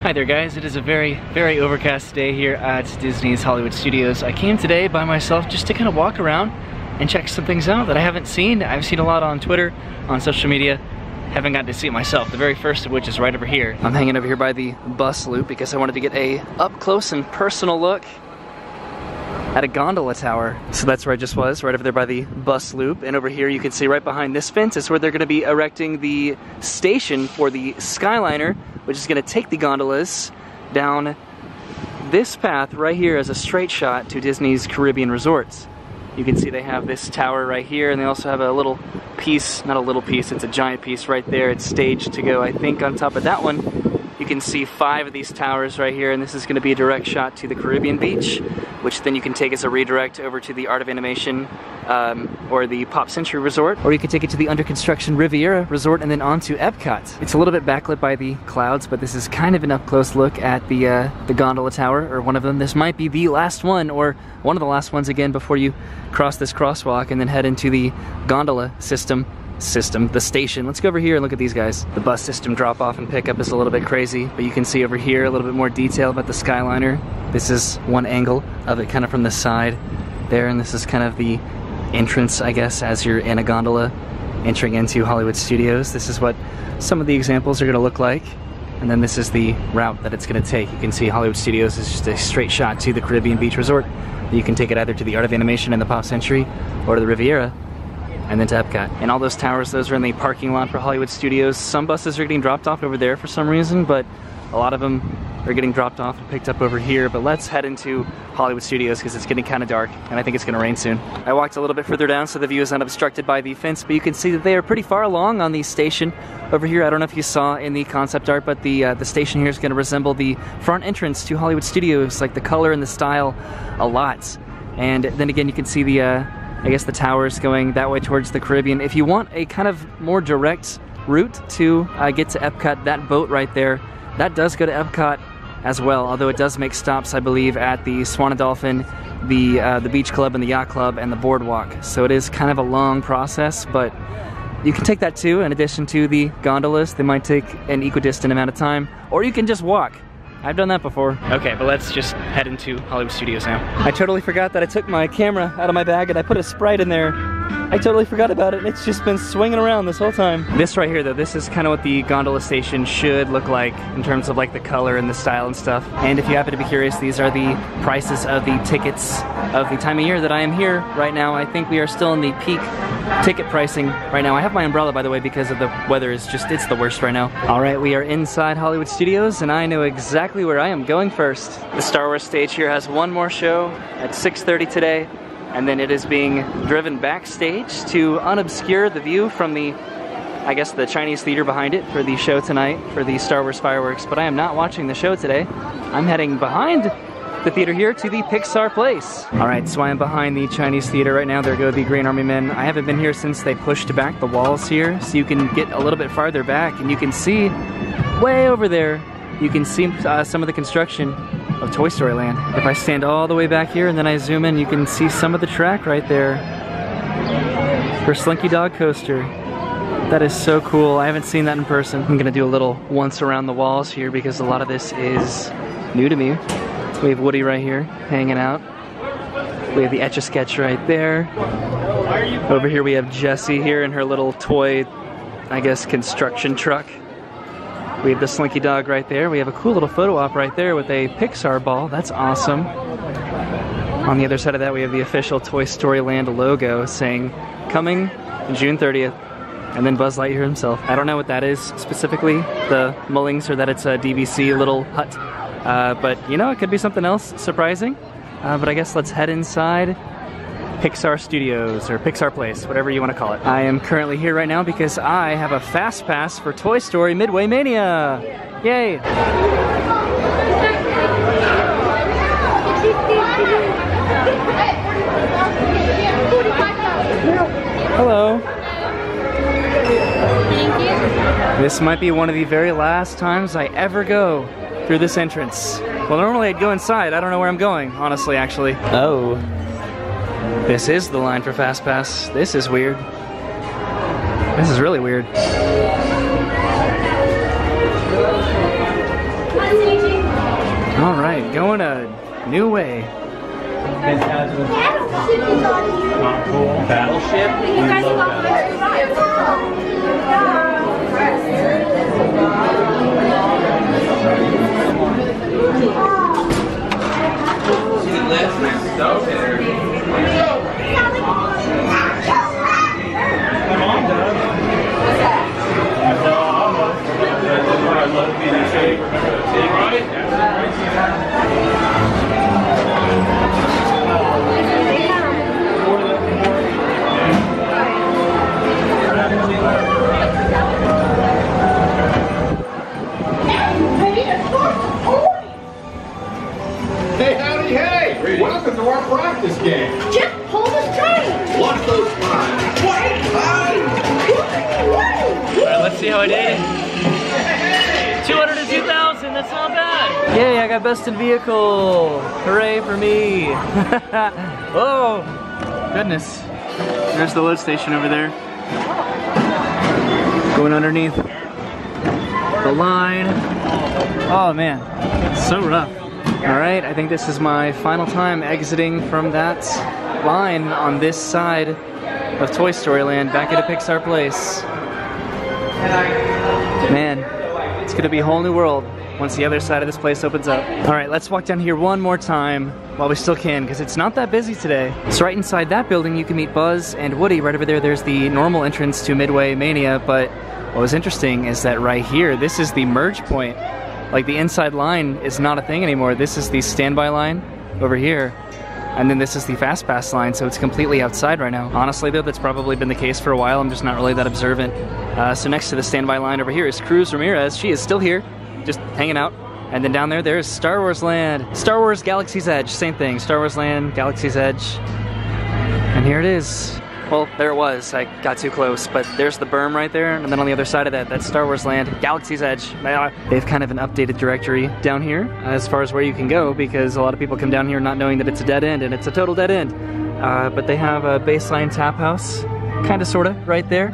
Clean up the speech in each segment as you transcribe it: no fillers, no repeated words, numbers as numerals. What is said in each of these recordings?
Hi there guys, it is a very overcast day here at Disney's Hollywood Studios. I came today by myself just to kind of walk around and check some things out that I haven't seen. I've seen a lot on Twitter, on social media. Haven't gotten to see it myself, the very first of which is right over here. I'm hanging over here by the bus loop because I wanted to get a up close and personal look at a gondola tower. So that's where I just was, right over there by the bus loop. And over here you can see right behind this fence is where they're gonna be erecting the station for the Skyliner, which is gonna take the gondolas down this path right here as a straight shot to Disney's Caribbean resorts. You can see they have this tower right here, and they also have a little piece, not a little piece, it's a giant piece right there. It's staged to go, I think, on top of that one. You can see 5 of these towers right here, and this is going to be a direct shot to the Caribbean beach, which then you can take as a redirect over to the Art of Animation or the Pop Century Resort, or you can take it to the under construction Riviera Resort and then on to Epcot. It's a little bit backlit by the clouds, but this is kind of an up close look at the gondola tower, or one of them. This might be the last one, or one of the last ones again before you cross this crosswalk and then head into the gondola the station. Let's go over here and look at these guys. The bus system drop off and pickup is a little bit crazy, but you can see over here a little bit more detail about the Skyliner. This is one angle of it kind of from the side there, and this is kind of the entrance, I guess, as you're in a gondola entering into Hollywood Studios. This is what some of the examples are going to look like, and then this is the route that it's going to take. You can see Hollywood Studios is just a straight shot to the Caribbean Beach Resort. You can take it either to the Art of Animation and the Pop Century or to the Riviera, and then to Epcot. And all those towers, those are in the parking lot for Hollywood Studios. Some buses are getting dropped off over there for some reason, but a lot of them are getting dropped off and picked up over here. But let's head into Hollywood Studios because it's getting kind of dark and I think it's gonna rain soon. I walked a little bit further down so the view is not obstructed by the fence, but you can see that they are pretty far along on the station over here. I don't know if you saw in the concept art, but the station here is gonna resemble the front entrance to Hollywood Studios, like the color and the style a lot. And then again, you can see the I guess the towers going that way towards the Caribbean. If you want a kind of more direct route to get to Epcot, that boat right there, that does go to Epcot as well, although it does make stops, I believe, at the Swan and Dolphin, the Beach Club and the Yacht Club and the Boardwalk. So it is kind of a long process, but you can take that too, in addition to the gondolas. They might take an equidistant amount of time, or you can just walk. I've done that before. Okay, but let's just head into Hollywood Studios now. I totally forgot that I took my camera out of my bag and I put a Sprite in there. I totally forgot about it, and it's just been swinging around this whole time. This right here though, this is kind of what the gondola station should look like in terms of like the color and the style and stuff. And if you happen to be curious, these are the prices of the tickets of the time of year that I am here right now. I think we are still in the peak ticket pricing right now. I have my umbrella, by the way, because of the weather is just, it's the worst right now. All right, we are inside Hollywood Studios and I know exactly where I am going first. The Star Wars stage here has one more show at 6:30 today, and then it is being driven backstage to unobscure the view from the, I guess, the Chinese theater behind it for the show tonight for the Star Wars fireworks. But I am not watching the show today. I'm heading behind the theater here to the Pixar place. All right, so I am behind the Chinese theater right now. There go the Green Army Men. I haven't been here since they pushed back the walls here, so you can get a little bit farther back and you can see way over there, you can see some of the construction of Toy Story Land. If I stand all the way back here and then I zoom in, you can see some of the track right there for Slinky Dog Coaster. That is so cool. I haven't seen that in person. I'm gonna do a little once around the walls here because a lot of this is new to me. We have Woody right here hanging out. We have the Etch-a-Sketch right there. Over here we have Jessie here in her little toy, I guess, construction truck. We have the Slinky Dog right there. We have a cool little photo op right there with a Pixar ball. That's awesome. On the other side of that, we have the official Toy Story Land logo saying, coming June 30th. And then Buzz Lightyear himself. I don't know what that is specifically, the Mullings, or that it's a DVC little hut. But, you know, it could be something else surprising. But I guess let's head inside Pixar Studios, or Pixar Place, whatever you want to call it. I am currently here right now because I have a fast pass for Toy Story Midway Mania. Yay! Hello. This might be one of the very last times I ever go through this entrance. Well, normally I'd go inside. I don't know where I'm going, honestly, actually. Oh. This is the line for Fast Pass. This is weird. This is really weird. All right, going a new way. Battleship. My mom does. I love being in shape. Right? Hey, howdy, hey! Welcome to our practice game. Just pull the string. Watch those lines. Alright, let's see how I did. 202,000, that's not bad. Yay, I got best in vehicle. Hooray for me. Oh, goodness. There's the load station over there. Going underneath the line. Oh man, it's so rough. Alright, I think this is my final time exiting from that line on this side of Toy Story Land back into Pixar Place. Man, it's gonna be a whole new world once the other side of this place opens up. Alright, let's walk down here one more time while we still can, because it's not that busy today. So right inside that building you can meet Buzz and Woody. Right over there, there's the normal entrance to Midway Mania, but what was interesting is that right here, this is the merge point. Like the inside line is not a thing anymore. This is the standby line over here. And then this is the fast pass line, so it's completely outside right now. Honestly though, that's probably been the case for a while. I'm just not really that observant. So next to the standby line over here is Cruz Ramirez. She is still here, just hanging out. And then down there, there's Star Wars Land. Star Wars Galaxy's Edge, same thing. Star Wars Land, Galaxy's Edge. And here it is. Well, there it was. I got too close, but there's the berm right there, and then on the other side of that, that's Star Wars Land, Galaxy's Edge. They have kind of an updated directory down here as far as where you can go, because a lot of people come down here not knowing that it's a dead end, and it's a total dead end. But they have a baseline tap house, kind of, sort of, right there.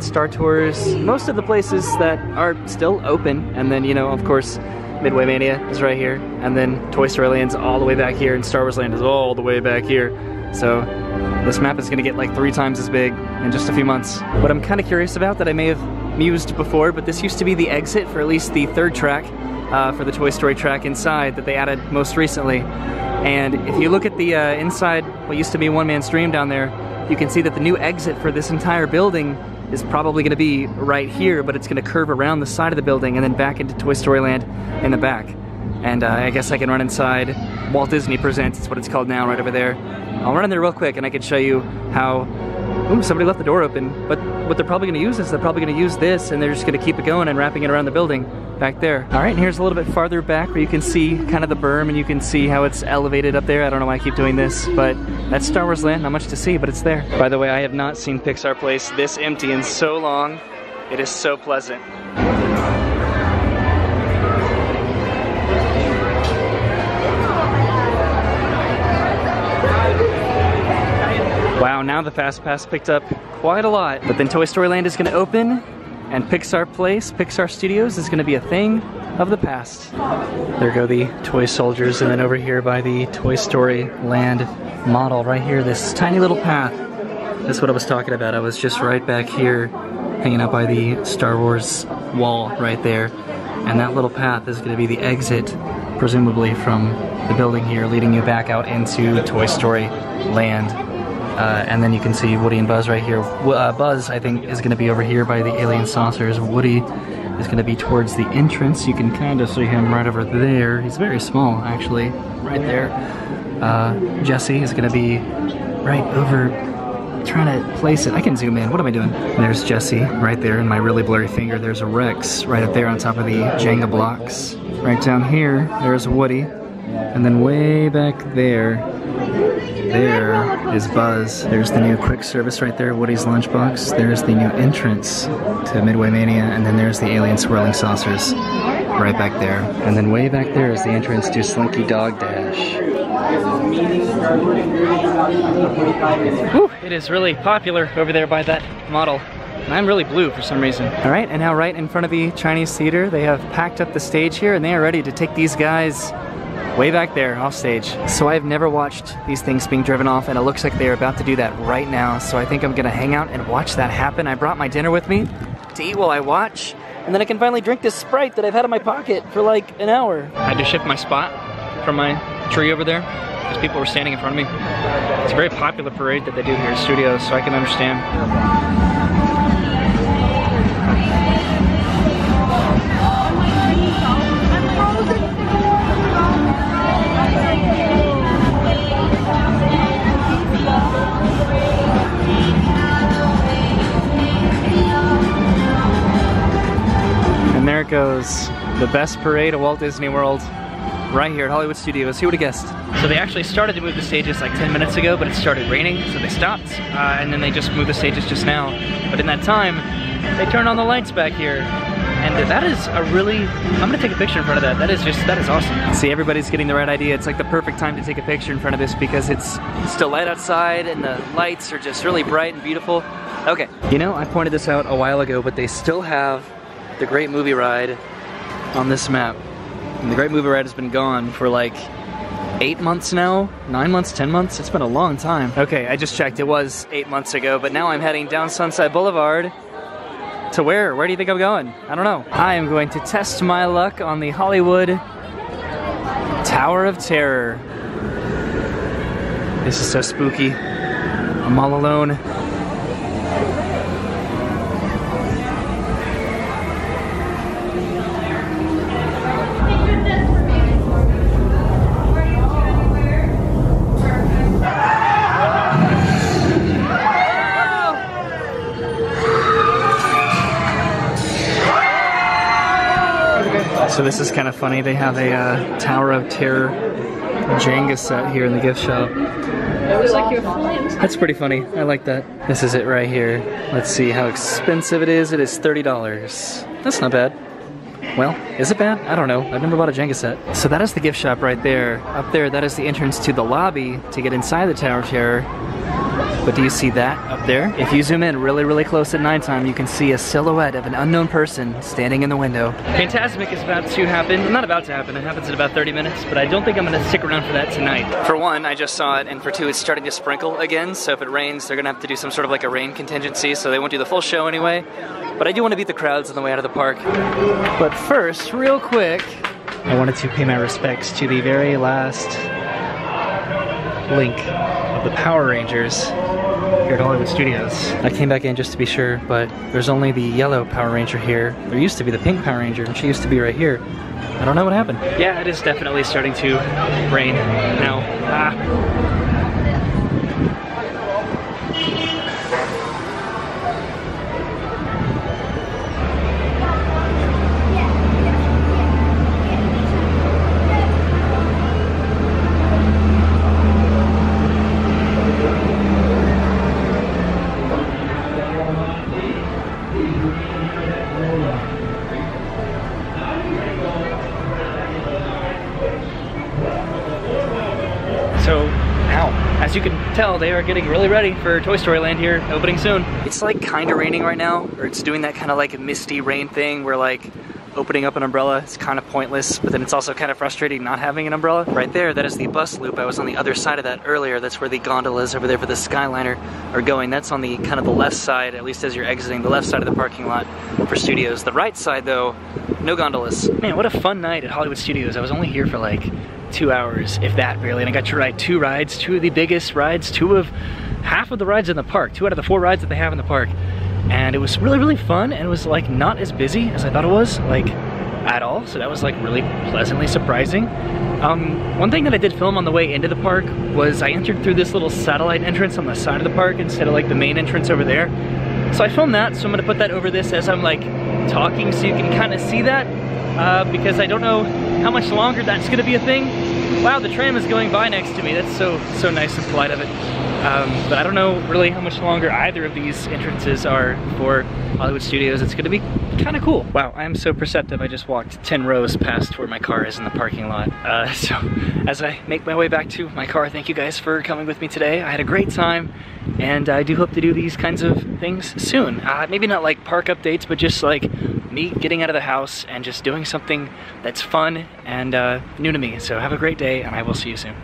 Star Tours, most of the places that are still open, and then, you know, of course, Midway Mania is right here, and then Toy Story Land's all the way back here, and Star Wars Land is all the way back here. So this map is gonna get like 3 times as big in just a few months. What I'm kind of curious about that I may have mused before, but this used to be the exit for at least the 3rd track for the Toy Story track inside that they added most recently. And if you look at the inside, what used to be One Man's Dream down there, you can see that the new exit for this entire building is probably gonna be right here, but it's gonna curve around the side of the building and then back into Toy Story Land in the back. And I guess I can run inside Walt Disney Presents, it's what it's called now, right over there. I'll run in there real quick and I can show you how, ooh, somebody left the door open. But what they're probably gonna use is they're probably gonna use this and they're just gonna keep it going and wrapping it around the building back there. All right, and here's a little bit farther back where you can see kind of the berm and you can see how it's elevated up there. I don't know why I keep doing this, but that's Star Wars Land, not much to see, but it's there. By the way, I have not seen Pixar Place this empty in so long. It is so pleasant. Wow, now the Fast Pass picked up quite a lot. But then Toy Story Land is gonna open, and Pixar Place, Pixar Studios is gonna be a thing of the past. There go the toy soldiers, and then over here by the Toy Story Land model, right here, this tiny little path. That's what I was talking about. I was just right back here, hanging out by the Star Wars wall right there. And that little path is gonna be the exit, presumably from the building here, leading you back out into Toy Story Land. And then you can see Woody and Buzz right here. Buzz, I think, is going to be over here by the alien saucers. Woody is going to be towards the entrance. You can kind of see him right over there. He's very small, actually, right there. Jesse is going to be right over, trying to place it. I can zoom in. What am I doing? There's Jesse right there in my really blurry finger. There's a Rex right up there on top of the Jenga blocks. Right down here, there's Woody. And then way back there, there is Buzz. There's the new quick service right there, Woody's lunchbox. There's the new entrance to Midway Mania, and then there's the alien swirling saucers right back there. And then way back there is the entrance to Slinky Dog Dash. Whew, it is really popular over there by that model. And I'm really blue for some reason. All right, and now right in front of the Chinese theater, they have packed up the stage here and they are ready to take these guys way back there off stage. So I've never watched these things being driven off, and it looks like they're about to do that right now. So I think I'm gonna hang out and watch that happen. I brought my dinner with me to eat while I watch, and then I can finally drink this Sprite that I've had in my pocket for like an hour. I had to shift my spot from my tree over there because people were standing in front of me. It's a very popular parade that they do here at studios, so I can understand. And there it goes, the best parade of Walt Disney World, right here at Hollywood Studios. Who would have guessed? So they actually started to move the stages like 10 minutes ago, but it started raining, so they stopped, and then they just moved the stages just now. But in that time, they turned on the lights back here, and that is a really, I'm gonna take a picture in front of that. That is awesome. See, everybody's getting the right idea. It's like the perfect time to take a picture in front of this because it's still light outside and the lights are just really bright and beautiful. Okay, you know, I pointed this out a while ago, but they still have the Great Movie Ride on this map. And the Great Movie Ride has been gone for like 8 months now, 9 months, 10 months. It's been a long time. Okay, I just checked. It was 8 months ago, but now I'm heading down Sunset Boulevard to where? Where do you think I'm going? I don't know. I am going to test my luck on the Hollywood Tower of Terror. This is so spooky. I'm all alone. So this is kind of funny. They have a Tower of Terror Jenga set here in the gift shop. That's pretty funny. I like that. This is it right here. Let's see how expensive it is. It is $30. That's not bad. Well, is it bad? I don't know. I've never bought a Jenga set. So that is the gift shop right there. Up there, that is the entrance to the lobby to get inside the Tower of Terror. But do you see that up there? If you zoom in really, really close at nighttime, you can see a silhouette of an unknown person standing in the window. Fantasmic is about to happen. Not about to happen, it happens in about 30 minutes, but I don't think I'm gonna stick around for that tonight. For one, I just saw it, and for two, it's starting to sprinkle again, so if it rains, they're gonna have to do some sort of like a rain contingency, so they won't do the full show anyway. But I do want to beat the crowds on the way out of the park. But first, real quick, I wanted to pay my respects to the very last link of the Power Rangers here at Hollywood Studios. I came back in just to be sure, but there's only the yellow Power Ranger here. There used to be the pink Power Ranger, and she used to be right here. I don't know what happened. Yeah, it is definitely starting to rain now. So now, as you can tell, they are getting really ready for Toy Story Land here, opening soon. It's like kind of raining right now, or it's doing that kind of like misty rain thing where like opening up an umbrella is kind of pointless, but then it's also kind of frustrating not having an umbrella. Right there, that is the bus loop. I was on the other side of that earlier. That's where the gondolas over there for the Skyliner are going. That's on the kind of the left side, at least as you're exiting the left side of the parking lot for studios. The right side though, no gondolas. Man, what a fun night at Hollywood Studios. I was only here for like 2 hours, if that really, and I got to ride 2 rides, 2 of the biggest rides, half of the rides in the park, 2 out of the 4 rides that they have in the park. And it was really, really fun, and it was like not as busy as I thought it was, like at all, so that was like really pleasantly surprising. One thing that I did film on the way into the park was I entered through this little satellite entrance on the side of the park instead of like the main entrance over there. So I filmed that, so I'm gonna put that over this as I'm like talking so you can kind of see that, because I don't know how much longer that's gonna be a thing. Wow, the tram is going by next to me. That's so nice and polite of it. But I don't know really how much longer either of these entrances are for Hollywood Studios. It's gonna be kind of cool. Wow, I am so perceptive. I just walked 10 rows past where my car is in the parking lot. So as I make my way back to my car, thank you guys for coming with me today. I had a great time, and I do hope to do these kinds of things soon. Maybe not like park updates, but just like me getting out of the house and just doing something that's fun and new to me. So have a great day, and I will see you soon.